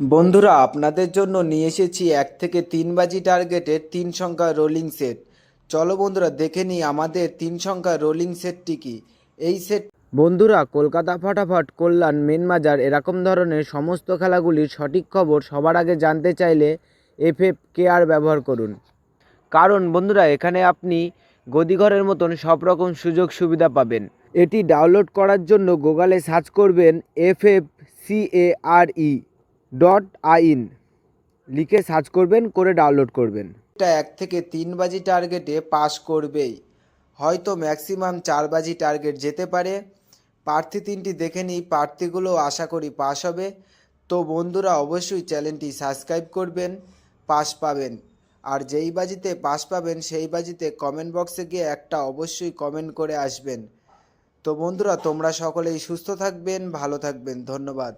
বন্ধুরা, আপনাদের জন্য নিয়ে এসেছি 1 থেকে 3 বাজি টার্গেটের 3 সংখ্যার রোলিং সেট। চলো বন্ধুরা, দেখে নিই আমাদের 3 সংখ্যার রোলিং সেটটি কি। এই সেট বন্ধুরা, কলকাতা ফাটাফাট, কল্যাণ, মেন বাজার এরকম ধরনের সমস্ত খেলাগুলির সঠিক খবর সবার আগে জানতে চাইলে FFKR ব্যবহার করুন। কারণ বন্ধুরা, এখানে আপনি গদিঘরের মতন সব রকম সুযোগ সুবিধা পাবেন। এটি ডাউনলোড করার জন্য গুগলে সার্চ করবেন FFCARE.in, লিখে সার্চ করবেন, করে ডাউনলোড করবেন। এটা 1 থেকে 3 বাজি টার্গেটে পাস করবেই, হয়তো ম্যাক্সিমাম 4 বাজি টার্গেট যেতে পারে। প্রার্থী 3টি দেখে নিই, প্রার্থীগুলো আশা করি পাস হবে। তো বন্ধুরা, অবশ্যই চ্যানেলটি সাবস্ক্রাইব করবেন, পাস পাবেন। আর যেই বাজিতে পাস পাবেন সেই বাজিতে কমেন্ট বক্সে গিয়ে একটা অবশ্যই কমেন্ট করে আসবেন। তো বন্ধুরা, তোমরা সকলেই সুস্থ থাকবেন, ভালো থাকবেন, ধন্যবাদ।